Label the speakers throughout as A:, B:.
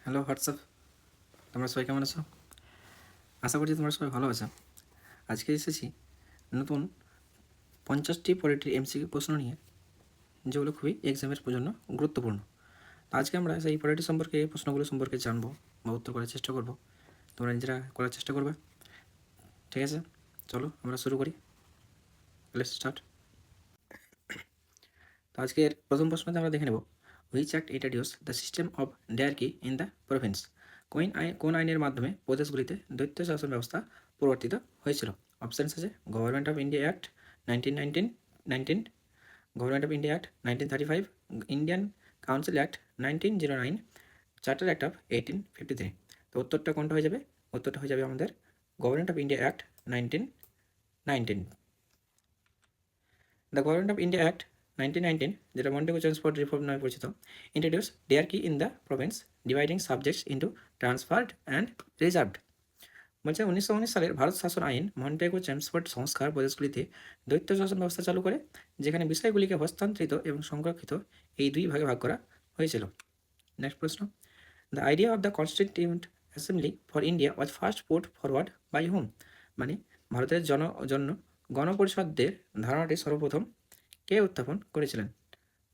A: Hello WhatsApp, তোমরা সবাই কেমন আছো? আশা করছি তোমরা সবাই ভালো আছো। আজকে এসেছি নতুন 50টি পলিটির এমসিকিউ প্রশ্ন নিয়ে, যেগুলো খুবই এক্সামের জন্য গুরুত্বপূর্ণ। আজকে আমরা সেই পলিটি সম্পর্কে, এই প্রশ্নগুলো সম্পর্কে জানবো বা উত্তর করার চেষ্টা করব। তোমরা নিজেরা করার চেষ্টা করবে, ঠিক আছে? চলো আমরা শুরু করি। Let's start. তো আজকের প্রথম প্রশ্নতে আমরা দেখে নেব, which act introduce the system of dyarchy in the Province? কোন আইনের মাধ্যমে প্রদেশগুলিতে দ্বৈত শাসন ব্যবস্থা প্রবর্তিত হয়েছিল? অপশানস আছে government of India act 1919, government of India act 1935, Indian council act 1909, charter act of 1853। তো উত্তরটা কোনটা হয়ে যাবে? উত্তরটা হয়ে যাবে আমাদের government of India act 1919। The government of India act 1919, যেটা মন্টেগু ট্রান্সপোর্ট রিফর্ম নামে পরিচিত, introduce dyarchy in the province, dividing subjects into transferred and reserved. বলছে 1919 সালের ভারত শাসন আইন মন্টেগু ট্রান্সপোর্ট সংস্কার প্রদেশগুলিতে দ্বৈত শাসন ব্যবস্থা চালু করে, যেখানে বিষয়গুলিকে হস্তান্তরিত এবং সংরক্ষিত এই দুই ভাগে ভাগ করা হয়েছিল। নেক্সট প্রশ্ন, the idea of the constituent assembly for India was first put forward by hmm? মানে ভারতের জন্য গণপরিষদের ধারণাটি সর্বপ্রথম কে উত্থাপন করেছিলেন?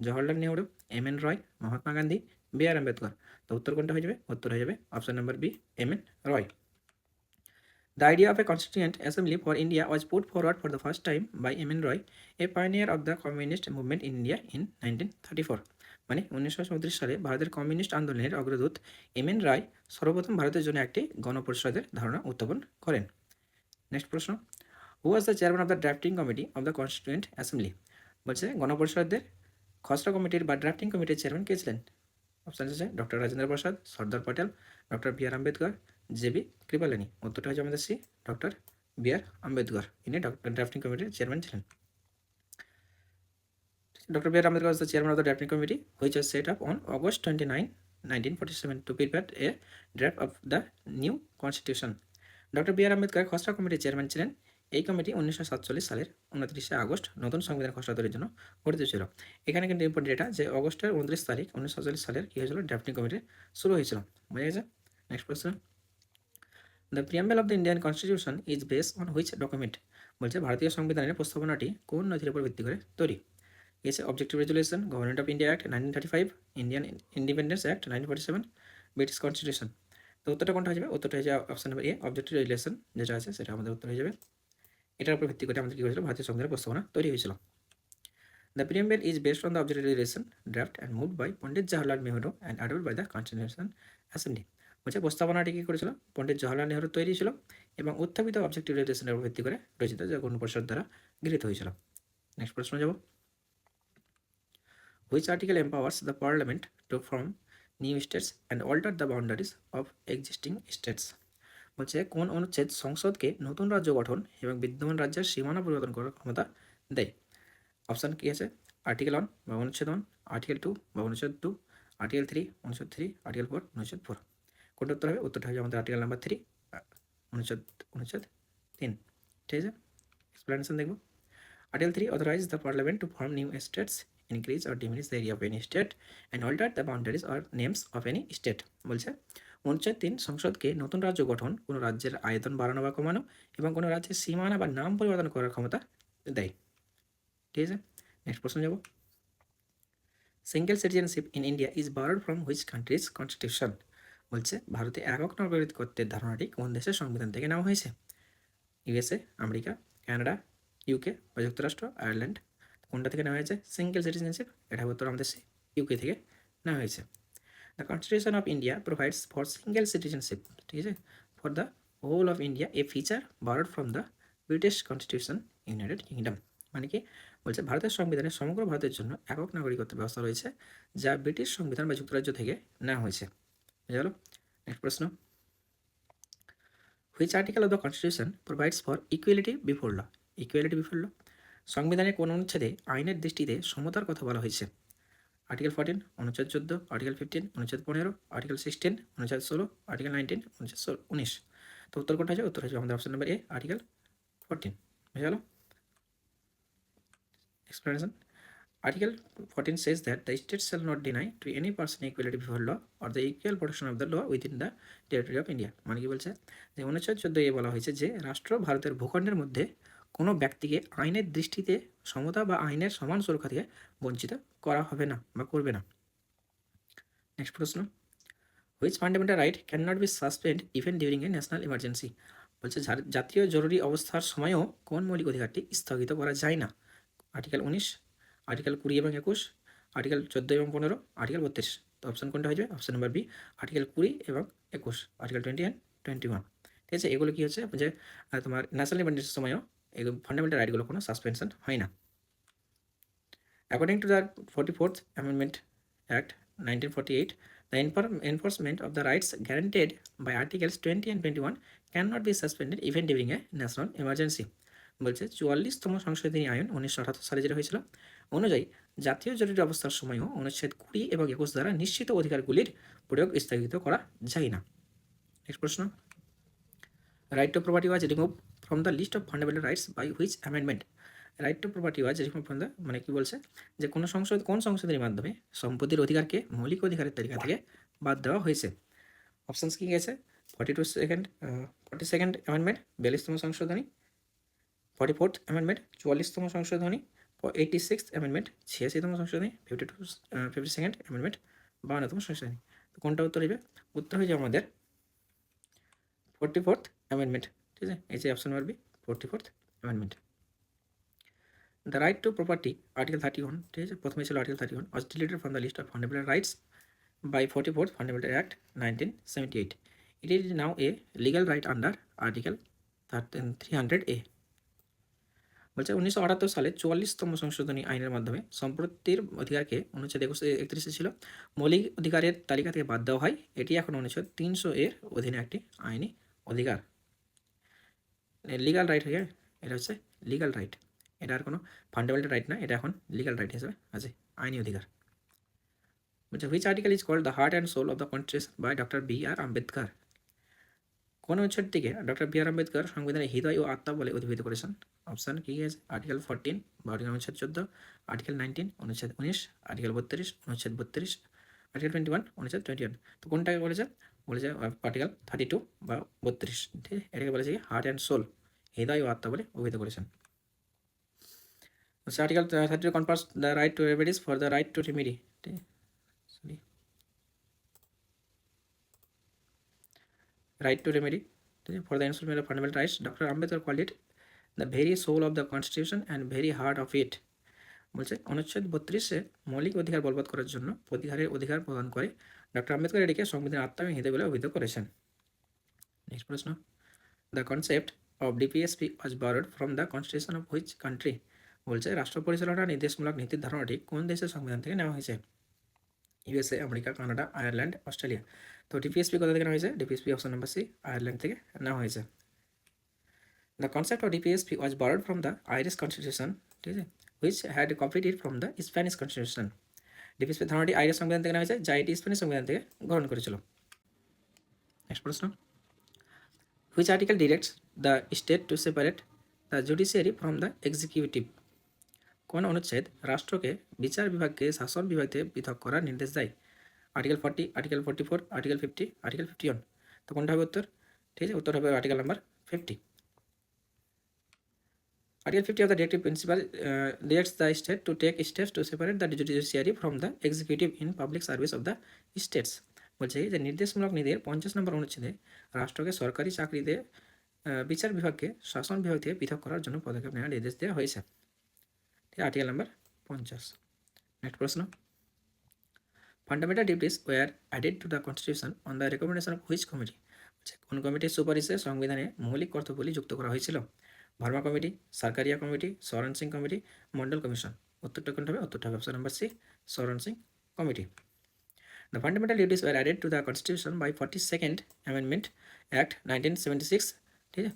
A: Jawaharlal Nehru, M N Roy, Mahatma Gandhi, B R Ambedkar. তো উত্তর কোনটা হয়ে যাবে? উত্তর হয়ে যাবে option number B, M N Roy. The idea of a constituent assembly for India was put forward for the first time by M.N. Roy, a pioneer of the communist movement in India in 1934। মানে 1934 সালে ভারতের communist আন্দোলনের অগ্রদূত MN. রায় সর্বপ্রথম ভারতের জন্য একটি গণপরিষদের ধারণা উত্থাপন করেন। নেক্সট প্রশ্ন, who was the chairman of the drafting committee of the constituent assembly? বলছে গণপরিষদের খসড়া কমিটির বা ড্রাফটিং কমিটির চেয়ারম্যান কে ছিলেন? অপশান আছে doctor Rajendra Prasad, Sardar Patel, doctor B R Ambedkar, J B Kripalani. উত্তরটা হচ্ছে আমাদের C, doctor B R Ambedkar. ইনি ড্রাফটিং কমিটির চেয়ারম্যান ছিলেন। Doctor B R Ambedkar was the chairman of the drafting committee which was set up on August 29, 1947 to prepare a draft of the new constitution। Doctor B R Ambedkar খসড়া কমিটির chairman ছিলেন। এই committee 1947 সালের 29শে August নতুন সংবিধান খসড়া তৈরির জন্য গঠিত ছিল। এখানে কিন্তু ইম্পর্টেন্ট এটা যে অগস্টের 29 তারিখ 1947 সালের কী হয়েছিল, ড্রাফটিং কমিটি শুরু হয়েছিল। বুঝা গেছে? নেক্সট প্রশ্ন, the preamble of the Indian constitution is base on which document? বলছে ভারতীয় সংবিধানের প্রস্তাবনাটি কোন নথির উপর ভিত্তি করে তৈরি? S objective resolution, government of India act 1935, Indian independence act 1947, British constitution. তো উত্তরটা কোনটা হয়ে যাবে? উত্তরটা হয়ে যাবে option number A, objective resolution যেটা আছে সেটা আমাদের উত্তর হয়ে যাবে। এটার উপর ভিত্তি করে আমাদের কী হয়েছিল, ভারতীয় সংবিধানের প্রস্তাবনা তৈরি হয়েছিল। The preamble is based on the objective resolution draft and moved by Pandit Jawaharlal Nehru and adopted by the constitution assembly. বলছে প্রস্তাবনাটি কী করেছিল, পন্ডিত জওহরলাল নেহরু তৈরি ছিল এবং উত্থাপিত অবজেক্টিভ রেজুলেশনের উপর ভিত্তি করে রচিত, যা গণপরিষদ দ্বারা গৃহীত হয়েছিল। নেক্সট প্রশ্ন যাব, which article empowers the parliament to form new states and alter the boundaries of existing states? বলছে কোন অনুচ্ছেদ সংসদকে নতুন রাজ্য গঠন এবং বিদ্যমান রাজ্যের সীমানা পরিবর্তন করার ক্ষমতা দেয়? অপশান কি আছে, আর্টিকেল 1 বা অনুচ্ছেদ 1, আর্টিকেল 2 বা অনুচ্ছেদ 2, আর্টিকেল 3 অনুচ্ছেদ 3, আর্টিকেল 4 অনুচ্ছেদ 4। কোনটা উত্তর হবে? উত্তরটা হবে আমাদের আর্টিকেল নাম্বার 3, অনুচ্ছেদ 3। ঠিক আছে, এক্সপ্লেনেশন দেখব। Article 3 authorizes the Parliament to form new states, increase or diminish the area of any state, and alter the boundaries or names of any state। বলছে অনুচ্ছেদ 3 সংসদকে নতুন রাজ্য গঠন, কোনো রাজ্যের আয়তন বাড়ানো বা কমানো এবং কোনো রাজ্যের সীমানা বা নাম পরিবর্তন করার ক্ষমতা দেয়। ঠিক আছে, নেক্সট প্রশ্ন যাব, single citizenship in India is borrowed from which countries constitution? বলছে ভারতে একক নাগরিকত্বের ধারণাটি কোন দেশের সংবিধান থেকে নেওয়া হয়েছে? ইউএসএ, আমেরিকা, কানাডা, ইউকে বা যুক্তরাষ্ট্র, আয়ারল্যান্ড। কোনটা থেকে নেওয়া হয়েছে সিঙ্গেল সিটিজেনশিপ? এটা উত্তর আমাদের ইউকে থেকে নেওয়া হয়েছে। The constitution of India provides for single citizenship, ঠিক আছে, for the whole of India, a feature borrowed from the British constitution United Kingdom. মানে কি বলছে, ভারতের সংবিধানে সমগ্র ভারতের জন্য একক নাগরিকত্বের ব্যবস্থা রয়েছে, যা ব্রিটিশ সংবিধান বা যুক্তরাজ্য থেকে নেওয়া হয়েছে। বুঝা গেল? নেক্সট প্রশ্ন, which article of the constitution provides for equality before law? Equality before law সংবিধানের কোন অনুচ্ছেদে আইনের দৃষ্টিতে সমতার কথা বলা হয়েছে? আর্টিকেল 14, অনুচ্ছেদ 14, আর্টিকেল 15, অনুচ্ছেদ 15, আর্টিকেল 16, অনুচ্ছেদ 16, আর্টিকেল 19, অনুচ্ছেদ 19। তো উত্তর কোনটা হচ্ছে? উত্তর হচ্ছে আমাদের অপশন নাম্বার এ, আর্টিকেল 14। বুঝে গেল? Explanation, Article 14 says that the state shall not deny to any person equality before law or the equal protection of the law within the territory of India. মানে কি বলছে যে অনুচ্ছেদ 14 এ বলা হয়েছে যে রাষ্ট্র ভারতের ভূখণ্ডের মধ্যে কোনো ব্যক্তিকে আইনের দৃষ্টিতে সমতা বা আইনের সমান সুরক্ষা থেকে বঞ্চিত করা হবে না বা করবে না। নেক্সট প্রশ্ন, which fundamental right can not be suspend even during a national emergency. বলছে জাতীয় জরুরি অবস্থার সময়ও কোন মৌলিক অধিকারটি স্থগিত করা যায় না? আর্টিকেল 19, আর্টিকেল 20 এবং 21, আর্টিকেল 14 এবং 15, আর্টিকেল 32। তো অপশন কোনটা হয়ে যাবে? অপশন নাম্বার বি, আর্টিকেল 20 এবং 21, আর্টিকেল 20 অ্যান্ড 21। ঠিক আছে, এগুলো কী হচ্ছে যে তোমার ন্যাশনাল ইমার্জেন্সির সময়ও এই ফান্ডামেন্টাল রাইটগুলো কোনো সাসপেনশন হয় না। According to the 44th Amendment Act 1948, the enforcement of the rights guaranteed by Articles 20 and 21 cannot be suspended even during a national emergency. বলছে 44তম সংশোধনী আইন 1978 সালে যেটা হয়েছিল অনুযায়ী জাতীয় জরুরি অবস্থার সময়ও অনুচ্ছেদ 20 এবং 21 দ্বারা নিশ্চিত অধিকারগুলির প্রয়োগ স্থগিত করা যায় না। নেক্সট প্রশ্ন, right to property was remove from the list of fundamental rights by which amendment? Right to property was remove from the মানে কি বলছে যে কোন সংশোধনীর মাধ্যমে সম্পত্তির অধিকারকে মৌলিক অধিকারের তালিকা থেকে বাদ দেওয়া হয়েছে? অপশানস কি গেছে? 42nd অ্যামেন্ডমেন্ট 42তম সংশোধনী, 44th অ্যামেন্ডমেন্ট 44তম সংশোধনী, 86th অ্যামেন্ডমেন্ট 86তম সংশোধনী, 52nd অ্যামেন্ডমেন্ট 52তম সংশোধনী। তো কোনটা উত্তর হবে? উত্তর হয়ে যাবে আমাদের 44th অ্যামেন্ডমেন্ট। ঠিক আছে, এই যে option number B 44th amendment. The right to property article 31, ঠিক আছে, প্রথমে ছিল article 31, was deleted from the list of fundamental rights by 44th Fundamental Act 1978. It is now a legal right under Article 300A. বলছে 1978 সালে 44তম সংশোধনী আইনের মাধ্যমে সম্পত্তির অধিকারকে অনুচ্ছেদ 31 ছিল মৌলিক অধিকারের তালিকা থেকে বাদ দেওয়া হয়। এটি এখন অনুচ্ছেদ 300 এর অধীনে একটি আইনি অধিকার, লিগাল রাইট হয়ে এটা হচ্ছে লিগাল রাইট। এটা আর কোনো ফান্ডামেন্টাল রাইট না, এটা এখন লিগাল রাইট হিসেবে আছে, আইনি অধিকার। বলছে which article is called the heart and soul of the constitution by doctor B R. Ambedkar? কোন অনুচ্ছেদটিকে ডক্টর বি.আর. আম্বেদকর সংবিধানের হৃদয় ও আত্মা বলে অভিহিত করেছেন? অপশান কি আছে? আর্টিকেল 14 বা অনুচ্ছেদ 14, আর্টিকেল 19 অনুচ্ছেদ 19, আর্টিকেল 32 অনুচ্ছেদ 32, আর্টিকেল 21 অনুচ্ছেদ 21। তো কোনটাকে বলেছে? বলেছে আর্টিকেল 32 বা 32। ঠিক আছে, এটাকে বলেছে কি হার্ট অ্যান্ড সোল, হৃদয় ও আত্মা বলে অভিহিত করেছেন। Article 32 confers the right to remedies for the right to remedy. ঠিক আছে, right to remedy for the enforcement of fundamental rights. Dr. Ambedkar called it the very soul of the constitution and very heart of it. বলছে অনুচ্ছেদ 32-এ মৌলিক অধিকার বলবৎ করার জন্য অধিকার প্রদান করে ডক্টর আম্বেদকর এটিকে সংবিধানের আত্মা এবং হৃদয় বলে অভিহিত করেছেন। নেক্সট প্রশ্ন, the concept of DPSP was borrowed from the constitution of which country? বলছে রাষ্ট্র পরিচালনা নির্দেশমূলক নীতির ধারণাটি কোন দেশের সংবিধান থেকে নেওয়া হয়েছে? USA, America, Canada, Ireland, Australia. তো ডিপিএসপি কোথা থেকে নেওয়া হয়েছে? DPSP option number C, Ireland থেকে নেওয়া হয়েছে। The concept of DPSP was borrowed from the Irish constitution, ঠিক আছে, which had copied from the Spanish constitution. DPSP ধারণাটি আইরিশ সংবিধান থেকে নেওয়া হয়েছে, যা এটি স্প্যানিশ সংবিধান থেকে গ্রহণ করেছিল। নেক্সট প্রশ্ন, which article directs the state to separate the judiciary from the executive? কোন অনুচ্ছেদ রাষ্ট্রকে বিচার বিভাগকে শাসন বিভাগ থেকে পৃথক করার নির্দেশ দেয়? Article 40, article 44, article 50, article 51। তো কোনটা হবে উত্তর? ঠিক আছে, উত্তর হবে article number 50। Article 50 of the Directive Principle directs the state to take steps to separate the judiciary from the executive in public service of the states. বলছে যে নির্দেশমূলক নীতির 50 নম্বর অনুচ্ছেদে রাষ্ট্রকে সরকারি চাকরিতে বিচার বিভাগকে শাসন বিভাগ থেকে পৃথক করার জন্য পদক্ষেপ নেওয়ার নির্দেশ দেওয়া হয়েছে। ঠিক আছে, আর্টিকেল নাম্বার 50। নেক্সট প্রশ্ন, fundamental duties were added to the constitution on the recommendation of which committee? কোন কমিটির সুপারিশে সংবিধানে মৌলিক কর্তব্যগুলি যুক্ত করা হয়েছিল? ভার্মা কমিটি, সরকারিয়া কমিটি, সরণ সিং কমিটি, মন্ডল কমিশন। উত্তরটা কোনটা হবে? উত্তরটা হবে option number C, Swaran Singh committee. The fundamental duties were added to the constitution by 42nd amendment act 1976, ঠিক আছে,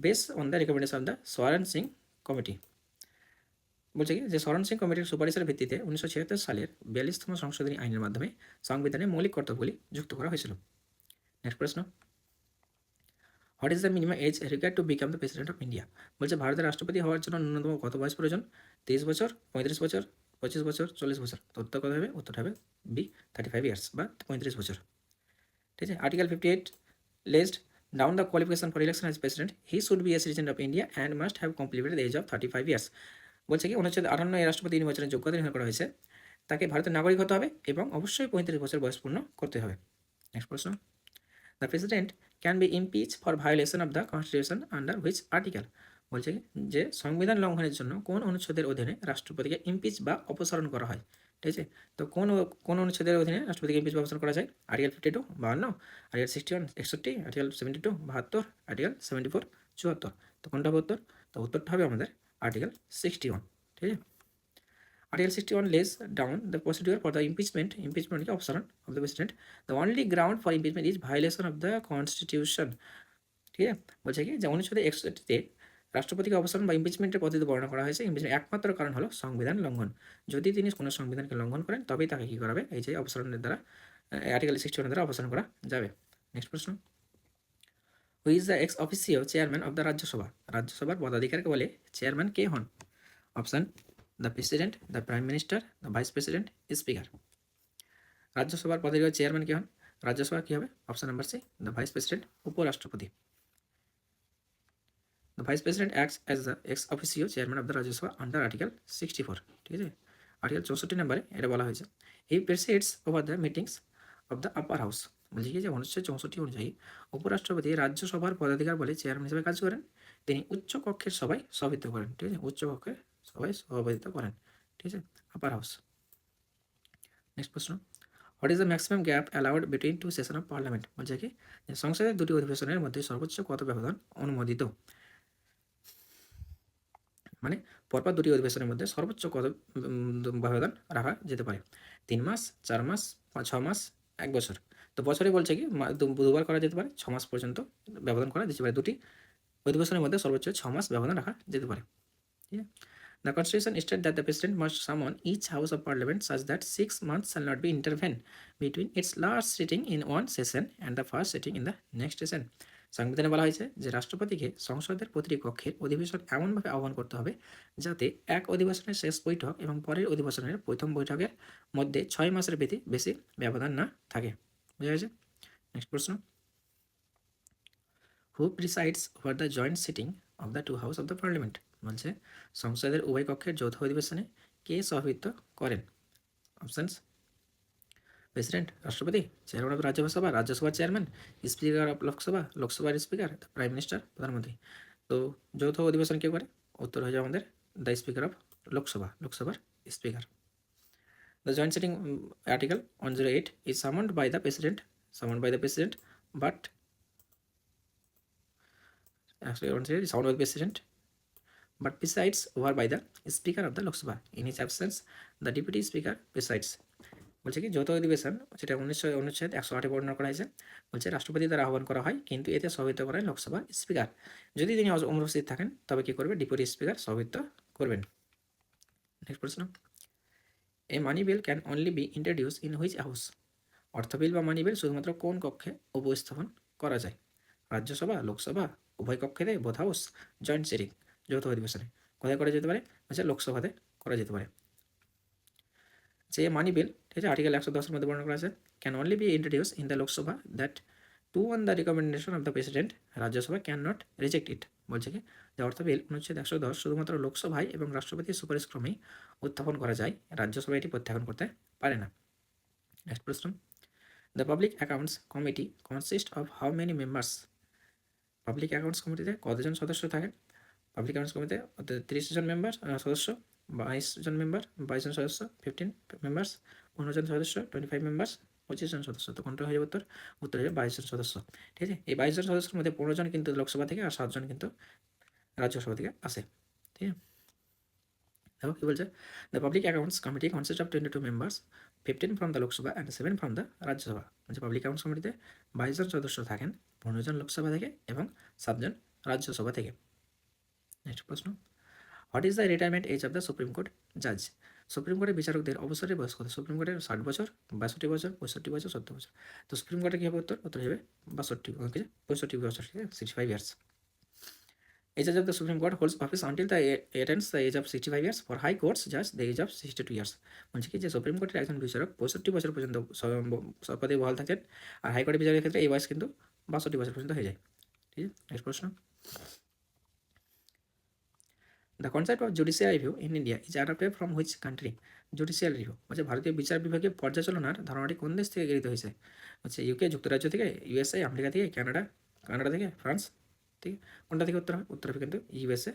A: based on the recommendation of the Swaran Singh committee. বলছে কি যে সরণ সিং কমিটির সুপারিশের ভিত্তিতে 1976 সালের 42তম সংশোধনী আইনের মাধ্যমে সংবিধানে মৌলিক কর্তব্যগুলি যুক্ত করা হয়েছিল। নেক্সট প্রশ্ন, what is the minimum age required to become the president of India? বলছে ভারতের রাষ্ট্রপতি হওয়ার জন্য ন্যূনতম কত বয়স প্রয়োজন? 30 বছর, 35 বছর, 25 বছর, 40 বছর? তো উত্তর কত হবে? উত্তরটা হবে বি, 35 ইয়ার্স বা 35 বছর। ঠিক আছে। Article 58 laid down the qualification for election as president. He should be a citizen of India and must have completed the age of 35 years. বলছে কি অনুচ্ছেদ 58 এ রাষ্ট্রপতি নির্বাচনের যোগ্যতা নির্ধারণ করা হয়েছে, তাকে ভারতের নাগরিক হতে হবে এবং অবশ্যই 35 বছর বয়স পূর্ণ করতে হবে। নেক্সট প্রশ্ন, the president can be impeach for violation of the constitution under which article? বলছে কি যে সংবিধান লঙ্ঘনের জন্য কোন অনুচ্ছেদের অধীনে রাষ্ট্রপতিকে ইমপিচ বা অপসারণ করা হয়? ঠিক আছে। তো কোন অনুচ্ছেদের অধীনে রাষ্ট্রপতিকে ইমপিচ বা অপসারণ করা যায়? Article 52 52, article 61 61, article 72 72, article 74 74। তো কোনটা হবে উত্তর? তো উত্তরটা হবে আমাদের আর্টিকেল 61। ঠিক আছে। Article 61 lays down the procedure for the impeachment কি অপসারণ of the president. The only ground for impeachment is violation of the constitution. ঠিক আছে। বলছে কি যে অনুচ্ছেদে 61-তে রাষ্ট্রপতিকে অপসারণ বা ইমপিচমেন্টের পদ্ধতি বর্ণনা করা হয়েছে। ইমপিচমেন্ট একমাত্র কারণ হলো সংবিধান লঙ্ঘন। যদি তিনি কোনো সংবিধানকে লঙ্ঘন করেন তবেই তাকে কী করা হবে? এই যে অপসারণের দ্বারা আর্টিকেল 61 দ্বারা অপসারণ করা যাবে। নেক্সট প্রশ্ন, who is the ex officio chairman of the Rajya Sabha? রাজ্যসভার পদাধিকারকে বলে চেয়ারম্যান কে হন? Option, the president, the prime minister, the vice president, speaker. রাজ্যসভার পদাধিকার চেয়ারম্যান কে হন? রাজ্যসভা কী হবে? Option number C, the vice president, উপরাষ্ট্রপতি। The vice president acts as the ex officio chairman of the Rajya Sabha under article 64। ঠিক আছে। আর্টিকেল 64 নম্বরে এটা বলা হয়েছে, he presides over the meetings of the upper house. বলছি কি যে 1964 অনুযায়ী উপরাষ্ট্রপতি রাজ্যসভার পদাধিকার বলে চেয়ারম্যান হিসেবে কাজ করেন। তিনি উচ্চ কক্ষের সভায় সভাপতিত্ব করেন। ঠিক আছে, উচ্চ কক্ষের সভায় সভাপতিত্ব করেন। ঠিক আছে, আপার হাউস। নেক্সট প্রশ্ন, what is the maximum gap allowed between two session of parliament? বলছে কি যে সংসদের দুটি অধিবেশনের মধ্যে সর্বোচ্চ কত ব্যবধান অনুমোদিত? মানে পরপর দুটি অধিবেশনের মধ্যে সর্বোচ্চ কত ব্যবধান রাখা যেতে পারে? 3 মাস, 4 মাস, 6 মাস, 1 বছর? তো বছরে বলছে কি দুবার করা যেতে পারে, 6 মাস পর্যন্ত ব্যবধান করা যেতে পারে। দুটি অধিবেশনের মধ্যে সর্বোচ্চ 6 মাস ব্যবধান রাখা যেতে পারে। ঠিক আছে। The Constitution states that the President must summon each House of Parliament such that 6 months shall not be intervened between its last sitting in one session and the first sitting in the next session. সংবিধানে বলা হয়েছে যে রাষ্ট্রপতিকে সংসদের প্রতিটি কক্ষের অধিবেশন এমনভাবে আহ্বান করতে হবে যাতে এক অধিবেশনের শেষ বৈঠক এবং পরের অধিবেশনের প্রথম বৈঠকের মধ্যে 6 মাসের বেশি ব্যবধান না থাকে। বুঝা গেছে? নেক্সট প্রশ্ন, who presides over the joint sitting of the two house of the parliament? বলছে সংসদের উভয় কক্ষের যৌথ অধিবেশনে কে সভাপতিত্ব করেন? অপশনস, প্রেসিডেন্ট রাষ্ট্রপতি, চেয়ারম্যান অফ রাজ্যসভা রাজ্যসভার চেয়ারম্যান, স্পিকার অফ লোকসভা লোকসভার স্পিকার, প্রাইম মিনিস্টার প্রধানমন্ত্রী। তো যৌথ অধিবেশন কে করে? উত্তর হয়ে যাবে আমাদের দ্য স্পিকার অফ লোকসভা লোকসভার speaker. The joint sitting article 108 is summoned by the president but actually 108 is summoned by the president but presides over by the speaker of the Lok Sabha. In his absence the deputy speaker presides. বলছে কি যৌথ অধিবেশন যেটা অনুচ্ছেদ 108 বর্ণনা করা হয়েছে, বলছে রাষ্ট্রপতি দ্বারা আহ্বান করা হয় কিন্তু এতে সভাপতিত্ব করেন লোকসভা স্পিকার। যদি তিনি অনুপস্থিত থাকেন তবে কি করবে? ডেপুটি স্পিকার সভাপতিত্ব করবেন। নেক্সট প্রশ্ন, a money bill can only be introduce in which house? অর্থ বিল বা মানি বিল শুধুমাত্র কোন কক্ষে উপস্থাপন করা যায়? রাজ্যসভা, লোকসভা, উভয় কক্ষেতে, বোথ হাউস, জয়েন্ট সিটিং, যৌথ অধিবেশনে। কোথায় করা যেতে পারে? আচ্ছা, লোকসভাতে করা যেতে পারে। যে মানি বিল, ঠিক আছে, আর্টিকেল 110 মধ্যে বর্ণনা করা আছে, can only be introduce in the Lok Sabha that too on the recommendation of the president, Rajya Sabha can not reject it. বলছে কি যে অর্থ বিল অনুচ্ছেদ 110 শুধুমাত্র লোকসভায় এবং রাষ্ট্রপতির সুপারিশ ক্রমেই উত্থাপন করা যায়, রাজ্যসভা এটি প্রত্যাখ্যান করতে পারে না। নেক্সট প্রশ্ন, the public accounts committee consist of how many members? Public accounts কমিটিতে কতজন সদস্য থাকেন? পাবলিক অ্যাকাউন্টস কমিটিতে 30 জন মেম্বার সদস্য, 22 জন মেম্বার 22 জন সদস্য, 15 মেম্বার্স 15 জন সদস্য, 25 মেম্বার্স 25 জন সদস্য। তো কোনটা হয়ে যাবে উত্তর? উত্তর হয়ে যাবে 22 জন সদস্য। ঠিক আছে, এই 22 জন সদস্যের মধ্যে 15 জন কিন্তু লোকসভা থেকে আর 7 জন কিন্তু রাজ্যসভা থেকে আসে। ঠিক আছে, দেখো কি বলছে, the public accounts committee consist of 22 members, 15 from the Lok Sabha and 7 from the Rajya Sabha. বলছে পাবলিক অ্যাকাউন্টস কমিটিতে 22 জন সদস্য থাকেন, 15 জন লোকসভা থেকে এবং 7 জন রাজ্যসভা থেকে। নেক্সট প্রশ্ন, what is the retirement age of the supreme court জাজ? সুপ্রিম কোর্টের বিচারকদের অবসরের বয়স কত? সুপ্রিম কোর্টের 60 বছর, 62 বছর, 65 বছর, 70 বছর। তো সুপ্রিম কোর্টে কী হবে উত্তর? উত্তর হবে 62 65 বছর, ঠিক আছে, 65 years. A judge of the Supreme Court holds office until the attains the age of 65 years. For high courts judge the age of 62 years. বলছে কি যে সুপ্রিম কোর্টের একজন বিচারক 65 বছর পর্যন্ত পদে বহাল থাকেন, আর হাইকোর্টের বিচারকের ক্ষেত্রে এই বয়স কিন্তু 62 বছর পর্যন্ত হয়ে যায়। ঠিক আছে, নেক্সট প্রশ্ন। The concept of judicial review in India is adapted from which country? Judicial review বলছে ভারতীয় বিচার বিভাগীয় পর্যালোচনার ধারণাটি কোন দেশ থেকে গৃহীত হয়েছে? হচ্ছে ইউকে যুক্তরাজ্য থেকে, ইউএসএ আমেরিকা থেকে, কানাডা থেকে, ফ্রান্স থেকে। কোনটা থেকে উত্তর হবে? উত্তর হবে কিন্তু ইউএসএ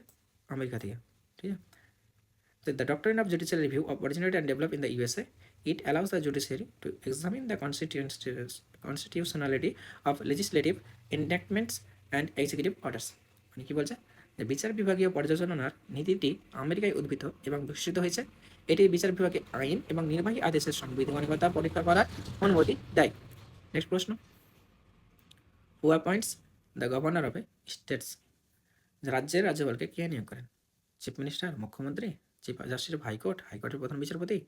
A: আমেরিকা থেকে। ঠিক আছে, the doctrine of judicial review originated and developed in the USA. It allows the judiciary to examine the constitutionality of legislative enactments and executive orders. মানে কি বলছে যে বিচার বিভাগীয় পর্যালোচনার নীতিটি আমেরিকায় উদ্ভূত এবং বিকশিত হয়েছে। এটি বিচার বিভাগে আইন এবং নির্বাহী আদেশের সাংবিধানিকতা পরীক্ষা করার অনুমতি দেয়। নেক্সট প্রশ্ন, who appoints the governor of a states? রাজ্যের রাজ্যপালকে কে নিয়োগ করেন? চিফ মিনিস্টার, মুখ্যমন্ত্রী, চিফ জাস্টিস অফ হাইকোর্ট, হাইকোর্টের প্রধান বিচারপতি,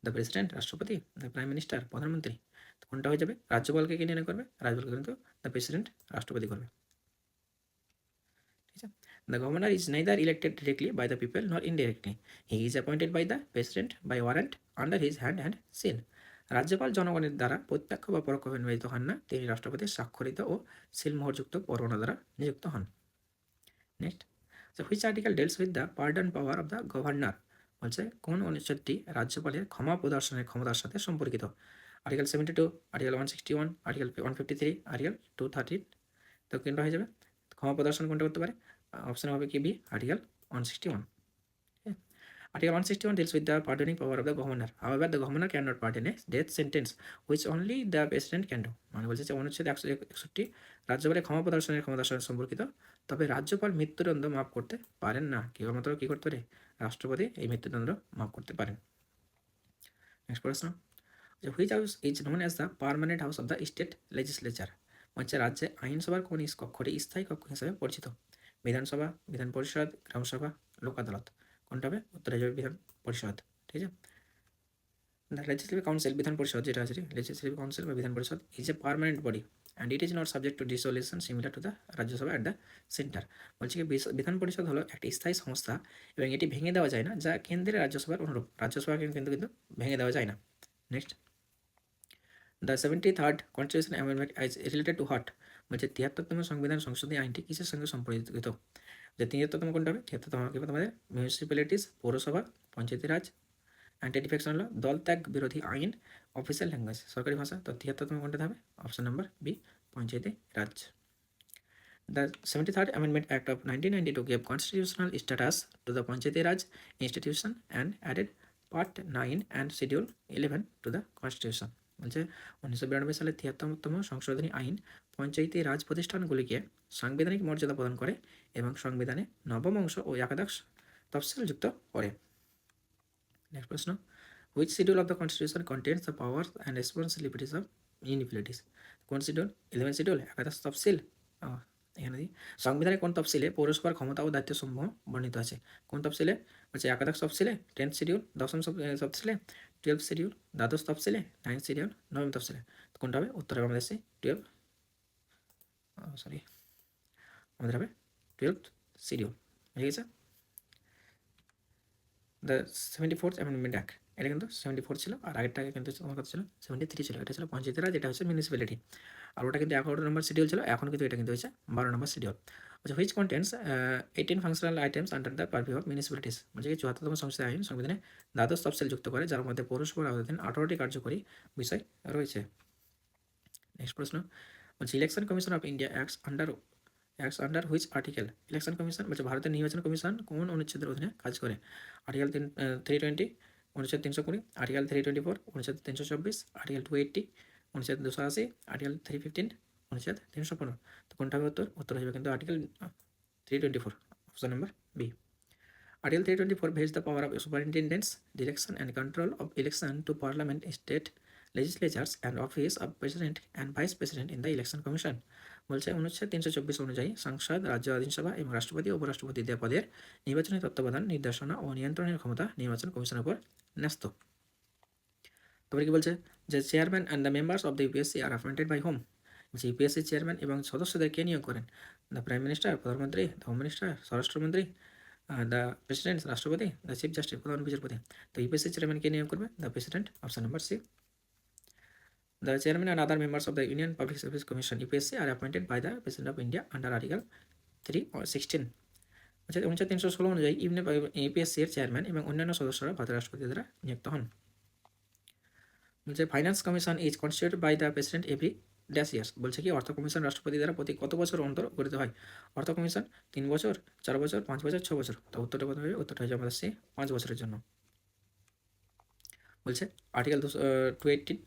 A: দ্য প্রেসিডেন্ট রাষ্ট্রপতি, দ্য প্রাইম মিনিস্টার প্রধানমন্ত্রী। তো কোনটা হয়ে যাবে? রাজ্যপালকে কে নিয়োগ করবে? রাজ্যপালকে কিন্তু দ্য প্রেসিডেন্ট রাষ্ট্রপতি করবে। ঠিক আছে, the governor is neither elected directly by the people nor indirectly. He is appointed by the president by warrant under his hand and seal. রাজ্যপাল জনগণের দ্বারা প্রত্যক্ষ বা পরোক্ষভাবে নির্বাচিত হন না, তিনি রাষ্ট্রপতির স্বাক্ষরিত ও সিলমোহরযুক্ত পরোয়ানা দ্বারা নিযুক্ত হন। Next, So which article deals with the pardon power of the governor? বলছে কোন অনুচ্ছেদটি রাজ্যপালের ক্ষমা প্রদর্শনের ক্ষমতার সাথে সম্পর্কিত? Article 72, article 161, article 153, article 213। তো কোনটা হয়ে যাবে? ক্ষমা প্রদর্শন কোনটা করতে পারে? অপশন হবে কি B, article 161। Article 161 deals with the pardoning power of the governor. However, the governor cannot pardon a death sentence, which only the president can do. মানে বলছে যে অনুচ্ছেদ 161 রাজ্যপালের ক্ষমা প্রদর্শনের ক্ষমতার সাথে সম্পর্কিত, তবে রাজ্যপাল মৃত্যুদণ্ড মাফ করতে পারেন না। কেবলমাত্র কী করতে পারে? রাষ্ট্রপতি এই মৃত্যুদণ্ড মাফ করতে পারেন। নেক্সট প্রশ্ন, যে which house is known as the permanent house of the state legislature? বলছে রাজ্যে আইনসভার কোন কক্ষটি স্থায়ী কক্ষ হিসেবে পরিচিত? বিধানসভা, বিধান পরিষদ, গ্রামসভা, লোক আদালত। কোনটা হবে? উত্তরে যাবে বিধান পরিষদ। ঠিক আছে, দ্য লেজিসলেটিভ কাউন্সিল, বিধান পরিষদ যেটা আছে, লেজিসলেটিভ কাউন্সিল বা Vidhan Parishad is a permanent body and it is not subject to dissolution similar to the Rajya Sabha at the centre. বলছে কি বিধান পরিষদ হলো একটি স্থায়ী সংস্থা এবং এটি ভেঙে দেওয়া যায় না, যা কেন্দ্রের রাজ্যসভার অনুরূপ। রাজ্যসভাকে কিন্তু ভেঙে দেওয়া যায় না। Next, the 73rd constitution amendment is related to what? বলছে 73তম সংবিধান সংশোধনী আইনটি কিসের সঙ্গে সম্পর্কিত? যে 73তম কোনটা হবে? 73তম হবে তোমাদের মিউনিসিপ্যালিটিস, পৌরসভা, পঞ্চায়েতি রাজ। অ্যান্টি ডিফেকশন হলো দল ত্যাগ বিরোধী আইন, অফিসিয়াল ল্যাঙ্গুয়েজ সরকারি ভাষা। তো 73তম কোনটা হবে? Option number B, Panchayati Raj. The 73rd Amendment Act of 1992 gave constitutional status to the Panchayati Raj institution and added Part 9 and Schedule 11 to the Constitution. বলছে 1992 সালে 73তম সংশোধনী আইন পঞ্চায়েতি রাজ প্রতিষ্ঠানগুলিকে সাংবিধানিক মর্যাদা প্রদান করে এবং সংবিধানে নবম অংশ ও একাদশ তফসিল যুক্ত করে। নেক্সট প্রশ্ন, which schedule of the constitution contains the power and responsibilities of municipalities? কোন শিডিউল? 11 শিডিউল, একাদশ তফসিল। এখানে দিই সংবিধানের কোন তফসিলে পৌরসভার ক্ষমতা ও দায়িত্বসমূহ বর্ণিত আছে? কোন তফসিলে? বলছে একাদশ তফসিলে, 10th শিডিউল, দশম তফসিলে, 12th শিডিউল, দ্বাদশ তফসিলে, 9th শিডিউল, নবম তফসিলে। কোনটা হবে? উত্তর হবে আমাদের 12th শিডিউল। ঠিক আছে, দ্য 74th অ্যামেন্ডমেন্ট অ্যাক্ট, এটা কিন্তু 74 ছিল, আর আগেরটাকে কিন্তু তোমার কথা ছিল 73 ছিল। এটা ছিল পঞ্চায়েতি রাজ, এটা হচ্ছে মিউনিসিপ্যালিটি। আর ওটা কিন্তু 11 নম্বর শিডিউল ছিল, এখন কিন্তু এটা কিন্তু হচ্ছে 12 নম্বর শিডিউল। আচ্ছা, which contains 18 functional items under the purview of municipalities? বলছে কি 74তম সংশোধনী আইন সংবিধানে দ্বাদশ তফসিল যুক্ত করে, যার মধ্যে পৌরসভার আওতাধীন 18টি কার্যকরী বিষয় রয়েছে। নেক্সট প্রশ্ন, বলছে election commission of India acts under which article? Election commission বলছে ভারতের নির্বাচন কমিশন কোন অনুচ্ছেদের অধীনে কাজ করে? আর্টিকেল 320, অনুচ্ছেদ 320, আর্টিকেল 324, অনুচ্ছেদ 324, আর্টিকেল 280, অনুচ্ছেদ 280, আর্টিকেল 315, অনুচ্ছেদ 315। তো কোনটা হবে উত্তর? উত্তর হয়ে যাবে কিন্তু article 324, option number B. Article 324 vests the power of superintendence, direction and control of election to parliament, state legislatures and office of president and vice president in the election commission. বলছে অনুচ্ছেদ 324 অনুযায়ী সংসদ, রাজ্য আইনসভা এবং রাষ্ট্রপতি ও উপরাষ্ট্রপতিদের পদের নির্বাচনী তত্ত্বাবধান, নির্দেশনা ও নিয়ন্ত্রণের ক্ষমতা নির্বাচন কমিশনের উপর ন্যস্ত। তারপরে কি বলছে যে chairman and the members of the UPSC are appointed by home? বলছে ইউপিএসসি চেয়ারম্যান এবং সদস্যদের কে নিয়োগ করেন? দ্য প্রাইম মিনিস্টার, প্রধানমন্ত্রী, দ্য হোম মিনিস্টার, স্বরাষ্ট্রমন্ত্রী, দ্য প্রেসিডেন্ট, রাষ্ট্রপতি, দ্য চিফ জাস্টিস, প্রধান বিচারপতি। তো ইউপিএসসি চেয়ারম্যান কে নিয়োগ করবে? The president, option number C. The chairman and other members of the Union Public Service Commission (UPSC) are appointed by the President of India under Article 3 or 16। আচ্ছা, 316 অনুযায়ী UPSC এর chairman এবং অন্যান্য সদস্যরা ভারতের রাষ্ট্রপতি দ্বারা নিযুক্ত হন। বলছে finance commission is constituted by the president every dash years. বলছে কি অর্থ কমিশন রাষ্ট্রপতি দ্বারা প্রতি কত বছর অন্তর গঠিত হয়? অর্থ কমিশন 3 বছর, 4 বছর, 5 বছর, 6 বছর। তো উত্তরটা কত হবে? উত্তরটা হচ্ছে আমাদের সে 5 বছরের জন্য। বলছে article 218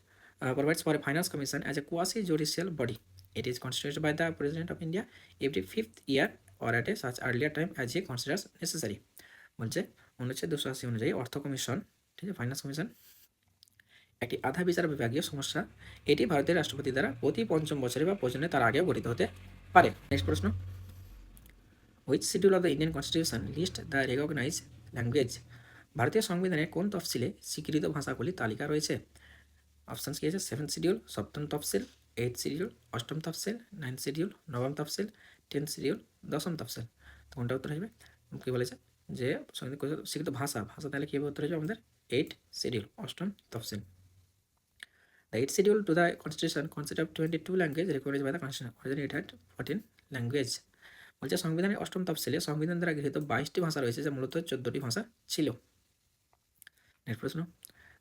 A: provides for a finance commission as a quasi judicial body. It is constituted by the president of India every 5th year or at a such earlier time as he considers necessary। বলছে অনুচ্ছেদ 280 অনুযায়ী অর্থ commission, ঠিক আছে, finance commission একটি আধা বিচার বিভাগীয় সমস্যা। এটি ভারতের রাষ্ট্রপতি দ্বারা প্রতি 5ম বছরে বা প্রয়োজনে তার আগেও গঠিত হতে পারে। নেক্সট প্রশ্ন, which schedule of the Indian constitution list the recognize language? ভারতীয় সংবিধানের কোন তফসিলে স্বীকৃত ভাষাগুলির তালিকা রয়েছে? অপশান কি আছে? 7th শিডিউল, 7ম তফসিল, 8th শিডিউল, 8ম তফসিল, 9th শিডিউল, 9ম তফসিল, 10th শিডিউল, 10ম তফসিল। তো কোনটা উত্তর হবে? কী বলেছে যে স্বীকৃত ভাষা, তাহলে কী উত্তর হবে আমাদের 8th শিডিউল, 8ম তফসিল। The 8th schedule to the constitution consists of 22 languages recognized by the constitution. Originally it had 14 language। বলছে সংবিধানের 8ম তফসিলে সংবিধান দ্বারা গৃহীত 22টি ভাষা রয়েছে, যা মূলত 14টি ভাষা ছিল। নেক্সট প্রশ্ন,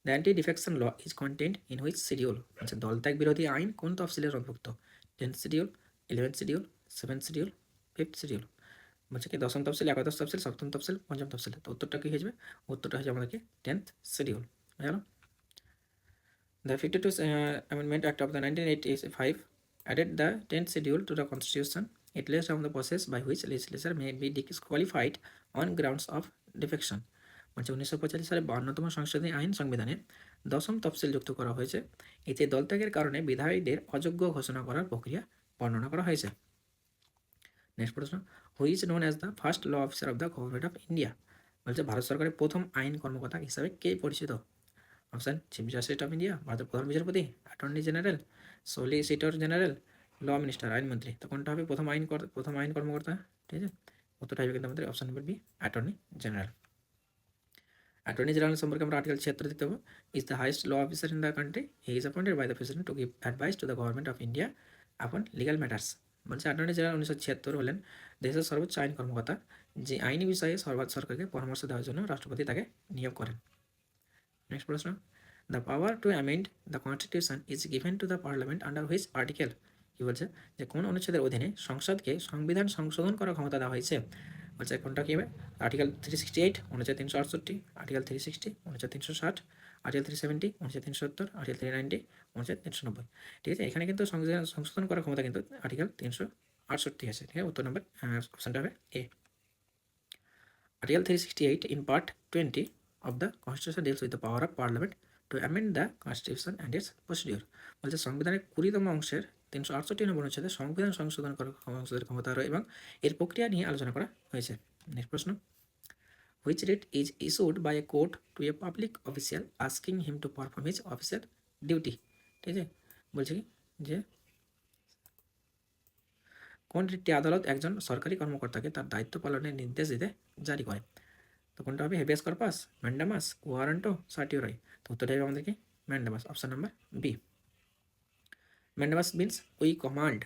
A: the anti defection law is content in which schedule? বলছে দলত্যাগ বিরোধী আইন কোন তফসিলের অন্তর্ভুক্ত? 10th schedule, 11th schedule, 7th schedule, 5th schedule. বলছে কি 10ম তফসিল, 11th তফসিল, 7ম তফসিল, 5ম তফসিল। তো উত্তরটা কী হয়ে যাবে? উত্তরটা হয়ে যাবে আমাদের কি 10th শিডিউল। বুঝা গেল? The 52nd Amendment Act of the 1985 added the 10th schedule to the Constitution. It lays down the process by which legislature may be disqualified on grounds of defection। বলছে 1945 সালে 52তম সংশোধনী আইন সংবিধানে 10ম তফসিল যুক্ত করা হয়েছে। এতে দলত্যাগের কারণে বিধায়ীদের অযোগ্য ঘোষণা করার প্রক্রিয়া বর্ণনা করা হয়েছে। নেক্সট প্রশ্ন, who is known as the first law officer of the government of India? বলছে ভারত সরকারের প্রথম আইন কর্মকর্তা হিসাবে কে পরিচিত? Option chief justice of India, ভারতের প্রধান বিচারপতি, attorney general, solicitor general, law minister, আইনমন্ত্রী। তো কোনটা হবে প্রথম আইন কর্মকর্তা? ঠিক আছে, উত্তরটা হবে কিন্তু আমাদের option number B, attorney general. Attorney general সম্পর্কে আমরা আর্টিকেল 76 দেখতে পাবো। Is the highest law officer in the country. He is appointed by the president to give advice to the government of India upon legal matters. বলছে attorney general 1976 হলেন দেশের সর্বোচ্চ আইন কর্মকর্তা, যে আইনি বিষয়ে সরকারকে পরামর্শ দেওয়ার জন্য রাষ্ট্রপতি তাকে নিয়োগ করেন। নেক্সট প্রশ্ন, the power to amend the constitution is given to the parliament under which article? কী বলছে যে কোন অনুচ্ছেদের অধীনে সংসদকে সংবিধান সংশোধন করার ক্ষমতা দেওয়া হয়েছে? বলছে কোনটা কী হবে? আর্টিকেল 368, অনুচ্ছেদ 368, আর্টিকেল 360, অনুচ্ছেদ 360, আর্টিকেল 370, অনুচ্ছেদ 370, আর্টিকেল 390, অনুচ্ছেদ 390। ঠিক আছে, এখানে কিন্তু সংবিধান সংশোধন করার ক্ষমতা কিন্তু আর্টিকেল 368 আছে। ঠিক আছে, উত্তর নম্বর অপশানটা হবে এ। Article 368 in Part 20 of the Constitution deals with the power of Parliament to amend the Constitution and its procedure। বলছে সংবিধানের 20তম অংশের 368 নম্বর অনুচ্ছেদে সংবিধান সংশোধন করার ক্ষমতা এবং এর প্রক্রিয়া নিয়ে আলোচনা করা হয়েছে। নেক্সট প্রশ্ন, which writ is issued by a court to a public official asking him to perform his official duty? ঠিক আছে, বলছে কি যে কোন রিটটি আদালত একজন সরকারি কর্মকর্তাকে তার দায়িত্ব পালনের নির্দেশ দিতে জারি করে? তো কোনটা হবে? Habeas corpus, mandamus, warranto, certiorari. তো উত্তরটা হবে আমাদেরকে mandamus, option number B. Mandamus means we command.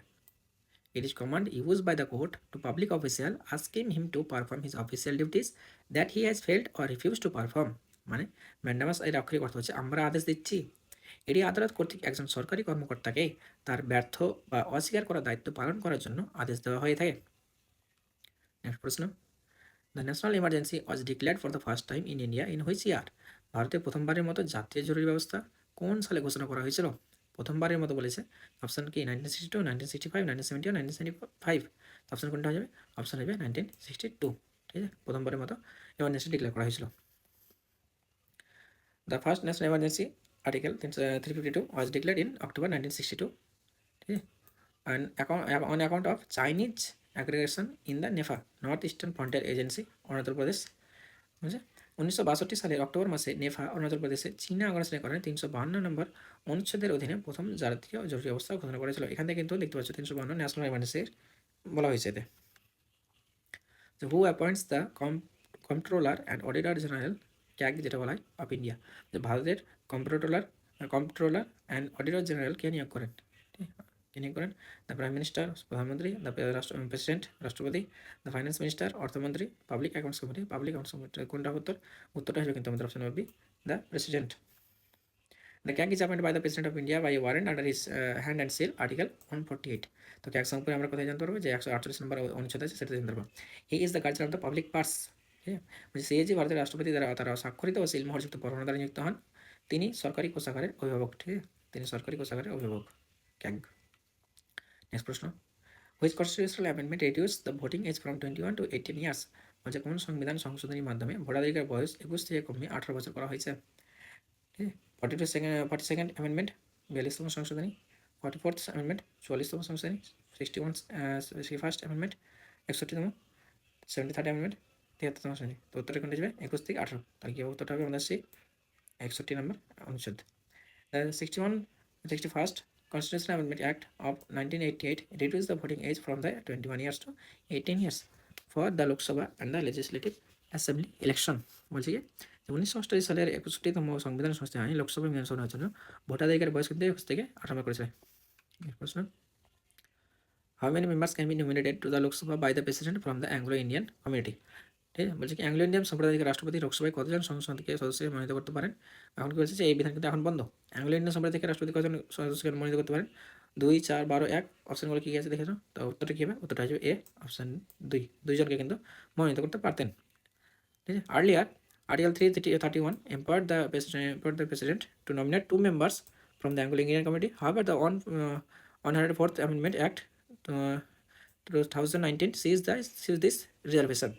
A: It is command used by the court to public official asking him to perform his official duties that he has failed or refused to perform। মানে mandamus এর আক্ষরিক অর্থ হচ্ছে আমরা আদেশ দিচ্ছি। এটি আদালত কর্তৃক একজন সরকারি কর্মকর্তাকে তার ব্যর্থ বা অস্বীকার করা দায়িত্ব পালন করার জন্য আদেশ দেওয়া হয়ে থাকে। নেক্সট প্রশ্ন, the national emergency was declared for the first time in India in which year? ভারতে প্রথমবারের মতো জাতীয় জরুরি ব্যবস্থা কোন সালে ঘোষণা করা হয়েছিল? প্রথমবারের মতো বলেছে। অপশান কি 1962, 1965, 1970, 1975? অপশান কোনটা হয়ে যাবে? অপশান হবে 1962। ঠিক আছে, প্রথমবারের মতো এমার্জেন্সি ডিক্লেয়ার করা হয়েছিল। The first national emergency article 352 was declared in October 1962। ঠিক আছে, on account of Chinese aggregation in the NEFA, north eastern frontier agency, Arunachal Pradesh. বুঝছে 1962 সালের অক্টোবর মাসে নেফা অরুণাচল প্রদেশে চীনা অগ্রাসনে কারণে 352 নম্বর অনুচ্ছেদের অধীনে প্রথম জাতীয় জরুরি অবস্থা ঘোষণা করেছিল। এখান থেকে কিন্তু দেখতে পাচ্ছ 352 ন্যাশনাল ইমার্জেন্সির বলা হয়েছে এতে। Who appoints the comptroller and auditor general, CAG যেটা বলা হয়, অফ ইন্ডিয়া, যে ভারতের কম্পট্রোলার অ্যান্ড অডিটর জেনারেল কে নিয়োগ করেন? কে নিয়োগ করেন? দ্য প্রাইম মিনিস্টার, প্রধানমন্ত্রী, দ্য প্রেসিডেন্ট, রাষ্ট্রপতি, দ্য ফাইন্যান্স মিনিস্টার, অর্থমন্ত্রী, public accounts committee. Public accounts committee কোনটা উত্তরটা হবে কিন্তু আমাদের অপশন হবে the president. The CAG is appointed by the President of India by a warrant under his hand and seal, Article 148. তো CAG সম্পর্কে আমরা কোথায় জানতে পারবো? যে 148 নম্বর অনুচ্ছেদ আছে সেটা জানতে পারবো। He is the guardian of the public purse. ঠিক আছে, মানে সে যে ভারতের রাষ্ট্রপতি দ্বারা তারা স্বাক্ষরিত ও সিলমোহরযুক্ত পরোয়ানা দ্বারা নিযুক্ত হন, তিনি সরকারি কোষাগারের অভিভাবক। ঠিক আছে, তিনি সরকারি কোষাগারের অভিভাবক, ক্যাগ। নেক্সট প্রশ্ন, which constitutional amendment reduce the voting age from 21 to 18 years? বলছে কোন সংবিধান সংশোধনীর মাধ্যমে ভোটাধিকার বয়স 21 থেকে কমিয়ে 18 বছর করা হয়েছে? ঠিক আছে, 42nd অ্যামেন্ডমেন্ট 42তম সংশোধনী, 44th অ্যামেন্ডমেন্ট 44তম সংশোধনী, 61st অ্যামেন্ডমেন্ট 61তম, 73rd অ্যামেন্ডমেন্ট 73তম সংশোধনী। তো উত্তরটা কোনটা যাবে? 21 থেকে 18। তাহলে কি উত্তরটা হবে আমাদের সেই 61 নম্বর অনুচ্ছেদ। 61st Constitutional Amendment Act of 1988 reduced the voting age from the 21 years to 18 years for the Lok Sabha and the Legislative Assembly election. বলছি কি 1988 সালের 61তম সংবিধান সংশোধনী আইন লোকসভা বিধানসভার জন্য ভোটাধিকার বয়স কিন্তু 21 থেকে 18 করেছে। প্রশ্ন, how many members can be nominated to the Lok Sabha by the president from the Anglo Indian community? ঠিক আছে, বলছে কি অ্যাংলো ইন্ডিয়ান সম্প্রদায় থেকে রাষ্ট্রপতি লোকসভায় কতজন সংসদকে সদস্যকে মনোনীত করতে পারেন? এখন কি বলছে যে এই বিধান কিন্তু এখন বন্ধ। অ্যাংলো ইন্ডিয়ান সম্প্রদায় থেকে রাষ্ট্রপতি কতজন সদস্যকে মনোনীত করতে পারেন? 2, 4, 12, 1। অপশনগুলো কী আছে দেখেছো? তো উত্তরটা কী হবে? উত্তরটা হবে এ, অপশন 2, দুইজনকে কিন্তু মনোনীত করতে পারতেন। ঠিক আছে, earlier Article 331 empowered the president to nominate 2 members from the Anglo-Indian Committee. However, the 104th Amendment Act 2019 sees this reservation.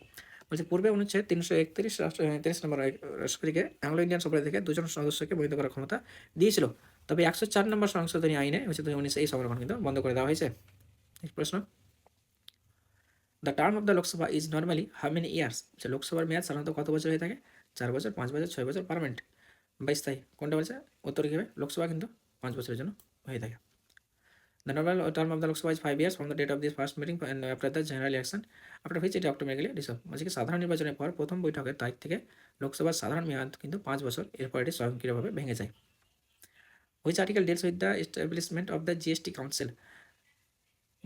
A: বলছে পূর্বে অনুচ্ছেদ 331 নম্বর রাষ্ট্রপতিকে অ্যাংলো ইন্ডিয়ান সম্প্রদায় থেকে 2জন সদস্যকে মনোনীত করার ক্ষমতা দিয়েছিল, তবে 104 নম্বর সংশোধনী আইনে 2019 এই সংরক্ষণ কিন্তু বন্ধ করে দেওয়া হয়েছে। প্রশ্ন, the term of the Lok Sabha is normally how many years? যে লোকসভার মেয়াদ সাধারণত কত বছর হয়ে থাকে? 4 বছর, 5 বছর, 6 বছর, পার্মানেন্ট বা স্থায়ী। কোনটা বলছে? উত্তর কী হবে? লোকসভা কিন্তু 5 বছরের জন্য হয়ে থাকে। The normal term of the Lok Sabha is 5 years from the date of this first meeting and after the general election after which it automatically dissolve. বলছে কি সাধারণ নির্বাচনের পর প্রথম বৈঠকের তারিখ থেকে লোকসভার সাধারণ মেয়াদ কিন্তু 5 বছর, এরপর এটি স্বয়ংক্রিয়ভাবে ভেঙে যায়। Which article deals with the establishment of the GST council?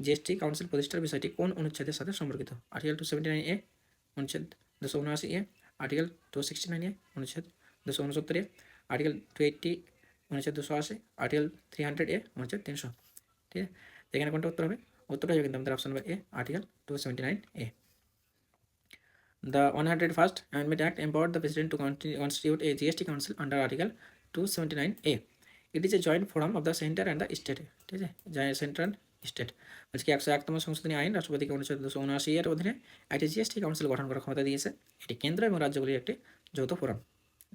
A: GST council প্রতিষ্ঠার বিষয়টি কোন অনুচ্ছেদের সাথে সম্পর্কিত? আর্টিকেল 279A, অনুচ্ছেদ 279A, আর্টিকেল 269A, অনুচ্ছেদ 269A, আর্টিকেল 280, অনুচ্ছেদ 280, আর্টিকেল 300A, অনুচ্ছেদ 300। ঠিক আছে, এখানে কোনটা উত্তর হবে? উত্তরটা হবে কিন্তু আমাদের option number A, article 279A। The 101st Amendment Act empowered the President to constitute a GST Council under Article 279A. It is a joint forum of the center and the state. ঠিক আছে, central state. আজকে 101তম সংশোধনী আইন রাষ্ট্রপতিকে অনুচ্ছেদ 279 এর অধীনে একটি জিএসটি কাউন্সিল গঠন করার ক্ষমতা দিয়েছে। এটি কেন্দ্র এবং রাজ্যগুলির একটি যৌথ ফোরাম।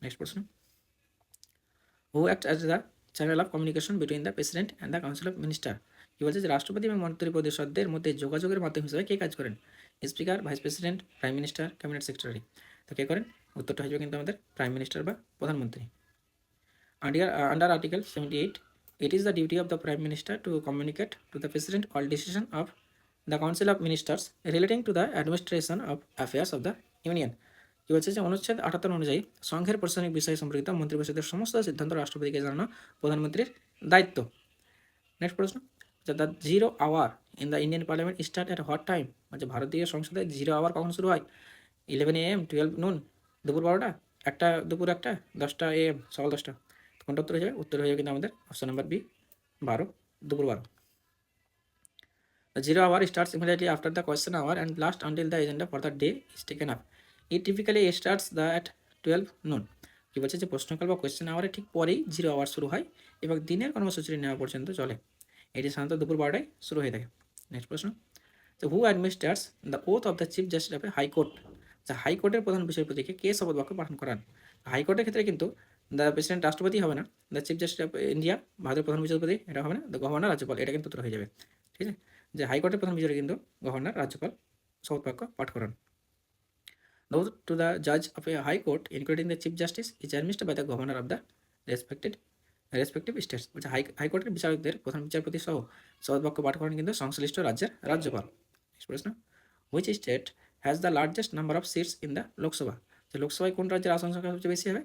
A: নেক্সট প্রশ্ন, who act as the channel of communication between the president and the council of minister? কী বলছে যে রাষ্ট্রপতি এবং মন্ত্রী পরিষদদের মধ্যে যোগাযোগের মাধ্যম হিসেবে কে কাজ করেন? Speaker, vice president, prime minister, cabinet secretary. তো কে করেন? উত্তরটা হয়ে যাবে কিন্তু আমাদের প্রাইম মিনিস্টার বা প্রধানমন্ত্রী। Under article 78, it is the duty of the prime minister to communicate to the president all decision of the council of ministers relating to the administration of affairs of the union. কি বলছে যে অনুচ্ছেদ 78 অনুযায়ী সংঘের প্রশাসনিক বিষয় সম্পর্কিত মন্ত্রিপরিষদের সমস্ত সিদ্ধান্ত রাষ্ট্রপতিকে জানানো প্রধানমন্ত্রীর দায়িত্ব। নেক্সট প্রশ্ন, the 0 hour in the Indian parliament start at what time? মানে ভারতীয় সংসদে 0 hour কখন শুরু হয়? 11 AM, 12 noon, দুপুর 12টা, দুপুর 1টা, 10টা AM, সকাল 10টা। কোনটা উত্তর হয়ে যাবে? উত্তর হয়ে যাবে কিন্তু আমাদের অপশন নাম্বার বি, 12, দুপুর 12। The 0 hour starts immediately after the question hour and lasts until the agenda for the day is taken up. It typically starts at 12 noon. কি বলছে যে প্রশ্নকাল বা কোয়েশ্চেন আওয়ারের ঠিক পরেই 0 hour শুরু হয় এবং দিনের কর্মসূচি নেওয়া পর্যন্ত চলে। এটি সাধারণত দুপুর 12টায় শুরু হয়ে থাকে। নেক্সট প্রশ্ন, তো who administers the oath of the chief justice of a high court? যা হাইকোর্টের প্রধান বিচারপতিকে কে শপথ বাক্য পালন করান? হাইকোর্টের ক্ষেত্রে কিন্তু দ্য প্রেসিডেন্ট রাষ্ট্রপতি হবে না, the chief justice of India ভারতের প্রধান বিচারপতি এটা হবে না, দ্য গভর্নর রাজ্যপাল, এটা কিন্তু উত্তর হয়ে যাবে। ঠিক আছে, যে হাইকোর্টের প্রধান বিচারপতি কিন্তু গভর্নর রাজ্যপাল শপথ বাক্য পাঠ করান। Though to the judge of a high court, including the chief justice, is administered by the governor of the respected respective states. বলছে হাইকোর্টের বিচারকদের প্রধান বিচারপতি সহ শপথবাক্য পাঠ করেন কিন্তু সংশ্লিষ্ট রাজ্যের রাজ্যপাল। নেক্সট প্রশ্ন, which state has the largest number of seats in the Lok Sabha? যে লোকসভায় কোন রাজ্যের আসন সংখ্যা সবচেয়ে বেশি হবে?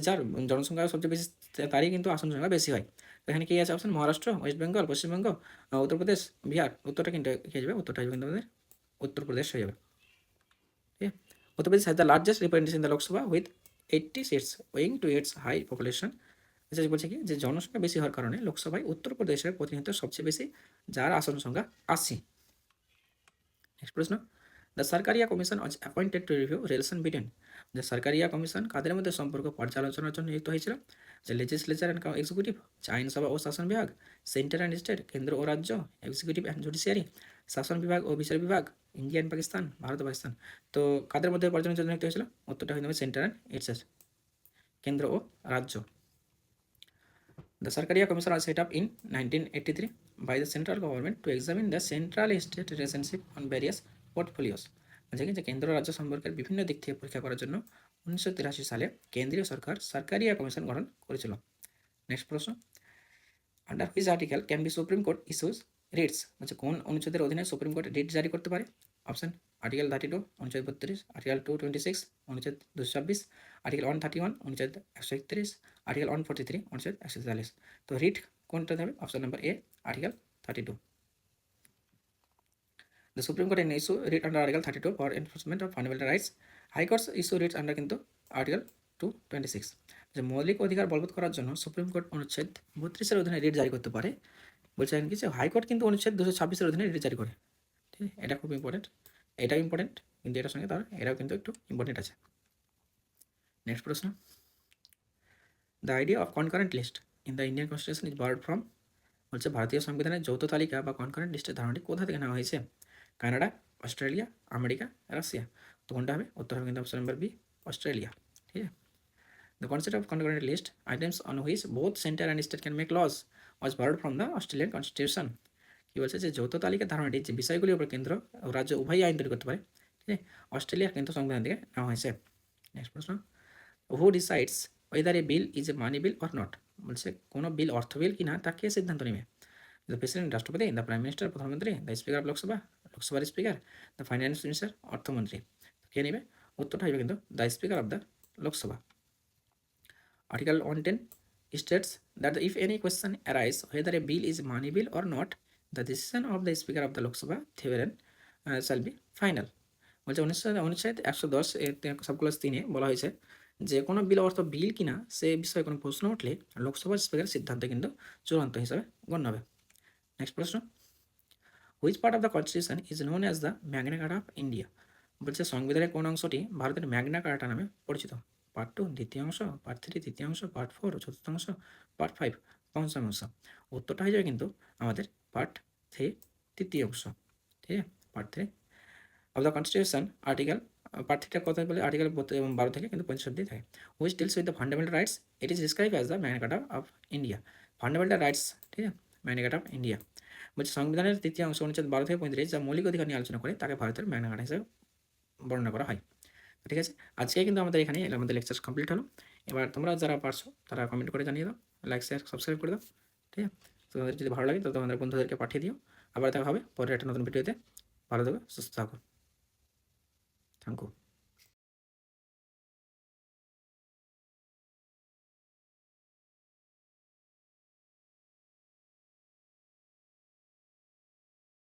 A: যার জনসংখ্যা সবচেয়ে বেশি তারই কিন্তু আসন সংখ্যা বেশি হয়। তো এখানে কি আছে অপশন? মহারাষ্ট্র, ওয়েস্ট বেঙ্গল, পশ্চিমবঙ্গ, উত্তরপ্রদেশ, বিহার। উত্তরটা কিন্তু কি হয়ে যাবে? উত্তরটা হবে কিন্তু আমাদের উত্তরপ্রদেশ হয়ে যাবে। ঠিক আছে, Uttar Pradesh has the largest representation in the Lok Sabha with 80 seats owing to its high population. আচ্ছা, বলছে কি যে জনসংখ্যা বেশি হওয়ার কারণে লোকসভায় উত্তরপ্রদেশের প্রতিনিধিত্ব সবচেয়ে বেশি, যার আসন সংখ্যা 80। নেক্সট প্রশ্ন, the Sarkaria commission was appointed to review relation between. যে সরকারিয়া কমিশন কাদের মধ্যে সম্পর্ক পর্যালোচনার জন্য নিযুক্ত হয়েছিল? যে লেজিসলেচার অ্যান্ড এক্সিকিউটিভ, আইনসভা ও শাসন বিভাগ, সেন্টার অ্যান্ড স্টেট, কেন্দ্র ও রাজ্য, এক্সিকিউটিভ অ্যান্ড জুডিশিয়ারি, শাসন বিভাগ ও বিচার বিভাগ, ইন্ডিয়া অ্যান্ড পাকিস্তান, ভারত ও পাকিস্তান। তো কাদের মধ্যে পর্যালোচনার জন্য নিযুক্ত হয়েছিল? উত্তরটা হয়ে যাবে সেন্টার অ্যান্ড স্টেট, কেন্দ্র ও রাজ্য। The Sarkaria Commission was set up in 1983 by the central government to examine the central state relationship on various portfolios। যে কেন্দ্র রাজ্য সম্পর্কের বিভিন্ন দিক থেকে পরীক্ষা করার জন্য 1983 সালে কেন্দ্রীয় সরকার সরকারিয়া কমিশন গঠন করেছিল। নেক্সট প্রশ্ন, under which article can be supreme court issues Ritz? কোন অনুচ্ছেদের অধীনে সুপ্রিম কোর্ট রিট জারি করতে পারে? অপশন, আর্টিকেল 32, অনুচ্ছেদ 32, আর্টিকেল 226, অনুচ্ছেদ 226, আর্টিকেল 131, অনুচ্ছেদ 131, আর্টিকেল 143, অনুচ্ছেদ 143। তো রিট কোনটা হবে? Option number A, article 32। The Supreme Court can issue writ under Article 32 for enforcement of fundamental rights. High courts issue writs under কিন্তু আর্টিকেল 226। যে মৌলিক অধিকার বলবৎ করার জন্য সুপ্রিম কোর্ট অনুচ্ছেদ 32-এর অধীনে রিট জারি করতে পারে। বলছেন কি যে হাইকোর্ট কিন্তু অনুচ্ছেদ 226-এর অধীনে রিট জারি করে। ঠিক আছে, এটা খুব ইম্পর্টেন্ট, এটাও ইম্পর্টেন্ট, কিন্তু এটার সঙ্গে তার এটাও কিন্তু একটু ইম্পর্টেন্ট আছে। নেক্সট প্রশ্ন, the idea of concurrent list in the Indian constitution is borrowed from. বলছে ভারতীয় সংবিধানের যৌথ তালিকা বা কনকারেন্ট লিস্টের ধারণাটি কোথা থেকে নেওয়া হয়েছে? Canada, Australia, America, Russia. তো কোনটা হবে? উত্তর হবে কিন্তু অপশন নাম্বার বি, অস্ট্রেলিয়া। ঠিক আছে, the concept of concurrent list items on which both centre and state can make laws was borrowed from the Australian constitution. কি বলছে যে যৌথ তালিকার ধারণাটি যে বিষয়গুলির উপর কেন্দ্র ও রাজ্য উভয়ই আইন তৈরি করতে পারে, ঠিক আছে, অস্ট্রেলিয়ার কিন্তু সংবিধান থেকে নেওয়া হয়েছে। নেক্সট প্রশ্ন, who decides whether a bill is a money bill or not? বলছে কোনো বিল অর্থ বিল কিনা তা কে সিদ্ধান্ত নেবে? দ্য প্রেসিডেন্ট, রাষ্ট্রপতি, দ্য প্রাইম মিনিস্টার, প্রধানমন্ত্রী, দ্য স্পিকার অফ লোকসভা, লোকসভার স্পিকার, দ্য ফাইন্যান্স মিনিস্টার, অর্থমন্ত্রী। কে নেবে? উত্তরটা হবে কিন্তু the speaker of the Lok Sabha. Article 110 states that if any question arise whether a bill is money bill or not, the decision of the speaker of the Lok Sabha therein shall be final। বলছে অনুচ্ছেদ 110 subclause 3-এ বলা হয়েছে যে কোনো বিল অর্থ বিল কিনা সে বিষয়ে কোনো প্রশ্ন উঠলে লোকসভার স্পিকারের সিদ্ধান্ত কিন্তু চূড়ান্ত হিসাবে গণ্য হবে। নেক্সট প্রশ্ন, which part of the constitution is known as the Magna কার্টা of India? বলছে সংবিধানের কোন অংশটি ভারতের ম্যাগনা কার্টা নামে পরিচিত? পার্ট 2 দ্বিতীয় অংশ, পার্ট 3 তৃতীয় অংশ, পার্ট 4 চতুর্থ অংশ, পার্ট 5 পঞ্চম অংশ। উত্তরটা হয়ে যাবে কিন্তু আমাদের পার্ট 3 তৃতীয় অংশ। ঠিক আছে, part 3 of the constitution article, part 3টা কথা বলে আর্টিকেল 12 থেকে কিন্তু 25 অব্দি থাকে। Which deals with the fundamental rights, it is describe as the Magna কার্টা of India. Fundamental rights, ঠিক আছে, ম্যাগনা কার্টা অফ ইন্ডিয়া। বলছে সংবিধানের তৃতীয় অংশ অনুচ্ছেদ 12 থেকে 35 যা মৌলিক অধিকার নিয়ে আলোচনা করে তাকে ভারতের ম্যাগনা কার্টা হিসেবে বর্ণনা করা হয়। ঠিক আছে, আজকে কিন্তু আমাদের এখানে আমাদের লেকচার কমপ্লিট হলো। এবার তোমরা যারা পারছো তারা কমেন্ট করে জানিয়ে দাও, লাইক শেয়ার সাবস্ক্রাইব করে দাও। ঠিক আছে, তোমাদের যদি ভালো লাগে তো তোমাদের বন্ধুদেরকে পাঠিয়ে দিও। আবার দেখা হবে পরের একটা নতুন ভিডিওতে। ভালো থাকো, সুস্থ থাকো। Thank you.